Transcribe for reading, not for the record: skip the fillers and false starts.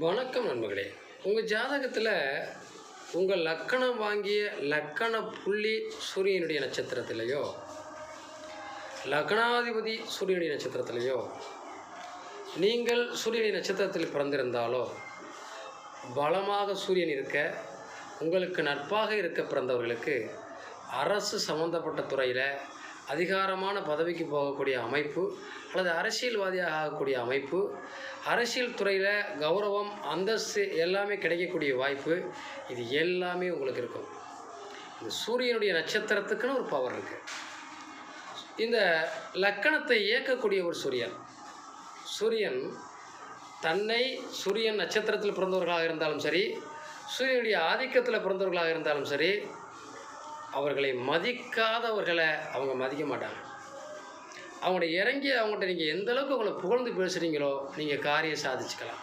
வணக்கம் நண்பர்களே. உங்கள் ஜாதகத்தில் உங்கள் லக்கணம் வாங்கிய லக்கண புள்ளி சூரியனுடைய நட்சத்திரத்திலேயோ, லக்னாதிபதி சூரியனுடைய நட்சத்திரத்திலேயோ, நீங்கள் சூரியனுடைய நட்சத்திரத்தில் பிறந்திருந்தாலோ, பலமாக சூரியன் இருக்க, உங்களுக்கு நட்பாக இருக்க பிறந்தவர்களுக்கு அரசு சம்பந்தப்பட்ட துறையில் அதிகாரமான பதவிக்கு போகக்கூடிய அமைப்பு அல்லது அரசியல்வாதியாக ஆகக்கூடிய அமைப்பு, அரசியல் துறையில் கௌரவம் அந்தஸ்து எல்லாமே கிடைக்கக்கூடிய வாய்ப்பு, இது எல்லாமே உங்களுக்கு இருக்கும். இந்த சூரியனுடைய நட்சத்திரத்துக்குன்னு ஒரு பவர் இருக்குது. இந்த லக்கணத்தை இயக்கக்கூடிய ஒரு சூரியன் தன்னை சூரியன் நட்சத்திரத்தில் பிறந்தவர்களாக இருந்தாலும் சரி, சூரியனுடைய ஆதிக்கத்தில் பிறந்தவர்களாக இருந்தாலும் சரி, அவர்களை மதிக்காதவர்களை அவங்க மதிக்க மாட்டாங்க. அவங்கள்ட்ட இறங்கி அவங்கள்ட்ட நீங்கள் எந்த அளவுக்கு அவங்கள புகழ்ந்து பேசுகிறீங்களோ, நீங்கள் காரியம் சாதிச்சுக்கலாம்.